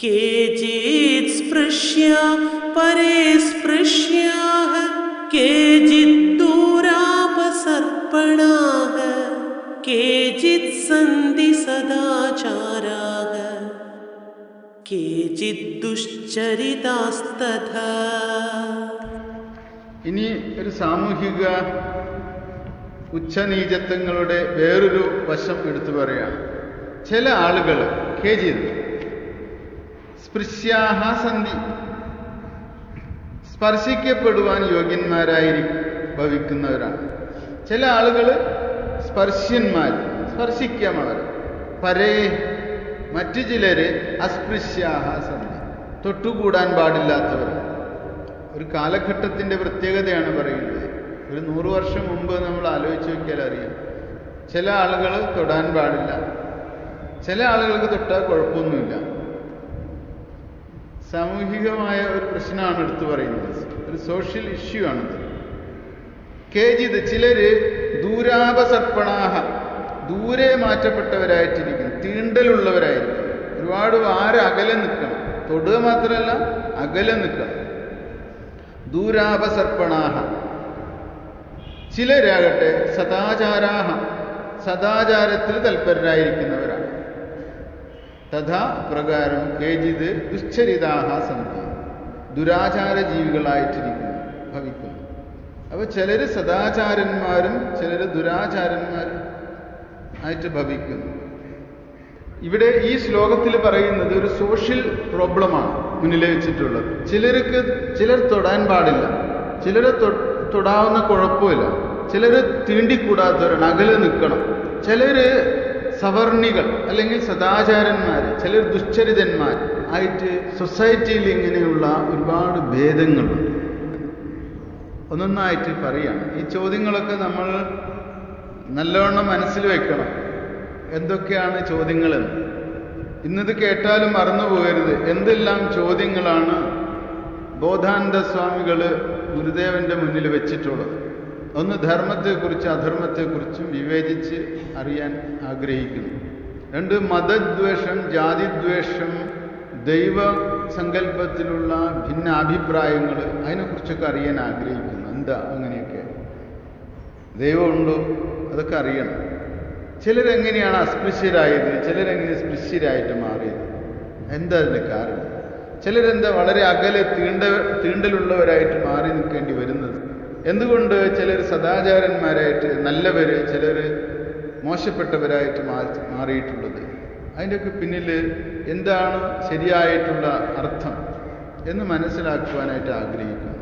केचित् स्पृश्य परे स्पृश्याः केचित् दूरापसर्पणाः केचित् सन्ति सदाचाराः केचित् दुश्चरितास्तथा. ഇനി ഒരു സാമൂഹിക ഉച്ചനീചത്വങ്ങളുടെ വേറൊരു വശം എടുത്തു പറയുകയാണ്. ചില ആളുകൾ കേജിത് സ്പൃശ്യാഹ സന്ധി സ്പർശിക്കപ്പെടുവാൻ യോഗ്യന്മാരായി ഭവിക്കുന്നവരാണ്. ചില ആളുകൾ സ്പർശ്യന്മാർ, സ്പർശിക്കാം അവർ. പരേ മറ്റു ചിലര് അസ്പൃശ്യാഹ സന്ധി തൊട്ടുകൂടാൻ പാടില്ലാത്തവർ. ഒരു കാലഘട്ടത്തിൻ്റെ പ്രത്യേകതയാണ് പറയുന്നത്. ഒരു 100 വർഷം മുമ്പ് നമ്മൾ ആലോചിച്ച് നോക്കിയാൽ അറിയാം. ചില ആളുകൾ തൊടാൻ പാടില്ല, ചില ആളുകൾക്ക് തൊട്ടാൽ കുഴപ്പമൊന്നുമില്ല. സാമൂഹികമായ ഒരു പ്രശ്നമാണ് എടുത്തു പറയുന്നത്, ഒരു സോഷ്യൽ ഇഷ്യൂ ആണിത്. കേജിത് ചിലര് ദൂരാപസർപ്പണാഹ ദൂരെ മാറ്റപ്പെട്ടവരായിട്ടിരിക്കുന്നു, തീണ്ടലുള്ളവരായിരിക്കും. ഒരുപാട് അകലെ നിൽക്കണം, തൊടുക മാത്രമല്ല അകലെ നിൽക്കണം. ദൂരാപസർപ്പണാഹ. ചിലരാകട്ടെ സദാചാരാഹ സദാചാരത്തിൽ തൽപരരായിരിക്കുന്നവരാണ്. തഥാ പ്രകാരം കേജിത് ദുശ്ചരിതാഹ സന്ധി ദുരാചാര ജീവികളായിട്ടിരിക്കുന്നു, ഭവിക്കുന്നു. അപ്പൊ ചിലര് സദാചാരന്മാരും ചിലര് ദുരാചാരന്മാരും ആയിട്ട് ഭവിക്കുന്നു. ഇവിടെ ഈ ശ്ലോകത്തിൽ പറയുന്നത് ഒരു സോഷ്യൽ പ്രോബ്ലമാണ് മുന്നിൽ വെച്ചിട്ടുള്ളത്. ചിലർ തൊടാൻ പാടില്ല, ചിലര് തൊടാവുന്ന കുഴപ്പമില്ല, ചിലര് തീണ്ടിക്കൂടാത്തവരാണ്, അകലെ നിൽക്കണം. ചിലര് സവർണികൾ അല്ലെങ്കിൽ സദാചാരന്മാർ, ചിലർ ദുശ്ചരിതന്മാർ ആയിട്ട് സൊസൈറ്റിയിൽ ഇങ്ങനെയുള്ള ഒരുപാട് ഭേദങ്ങളുണ്ട്. ഒന്നൊന്നായിട്ട് പറയാണ്. ഈ ചോദ്യങ്ങളൊക്കെ നമ്മൾ നല്ലവണ്ണം മനസ്സിൽ വെക്കണം. എന്തൊക്കെയാണ് ചോദ്യങ്ങളെന്ന് ഇന്നത് കേട്ടാലും മറന്നു പോകരുത്. എന്തെല്ലാം ചോദ്യങ്ങളാണ് ബോധാനന്ദ സ്വാമികൾ ഗുരുദേവന്റെ മുന്നിൽ വെച്ചിട്ടുള്ളത്. ഒന്ന്, ധർമ്മത്തെക്കുറിച്ചും അധർമ്മത്തെക്കുറിച്ചും വിവേചിച്ച് അറിയാൻ ആഗ്രഹിക്കുന്നു. 2, മതദ്വേഷം, ജാതിദ്വേഷം, ദൈവ സങ്കല്പത്തിലുള്ള ഭിന്ന അഭിപ്രായങ്ങൾ, അതിനെക്കുറിച്ചൊക്കെ അറിയാൻ ആഗ്രഹിക്കുന്നു. എന്താ അങ്ങനെയൊക്കെ, ദൈവമുണ്ടോ, അതൊക്കെ അറിയണം. ചിലരെങ്ങനെയാണ് അസ്പൃശ്യരായത്, ചിലരെങ്ങനെ സ്പൃശ്യരായിട്ട് മാറിയത്, എന്താ അതിൻ്റെ കാരണം? ചിലരെന്താ വളരെ അകലെ തീണ്ടലുള്ളവരായിട്ട് മാറി നിൽക്കേണ്ടി വരുന്നത്? എന്തുകൊണ്ട് ചിലർ സദാചാരന്മാരായിട്ട് നല്ലവര്, ചിലർ മോശപ്പെട്ടവരായിട്ട് മാറിയിട്ടുള്ളത്? അതിൻ്റെയൊക്കെ പിന്നിൽ എന്താണ് ശരിയായിട്ടുള്ള അർത്ഥം എന്ന് മനസ്സിലാക്കുവാനായിട്ട് ആഗ്രഹിക്കുന്നു.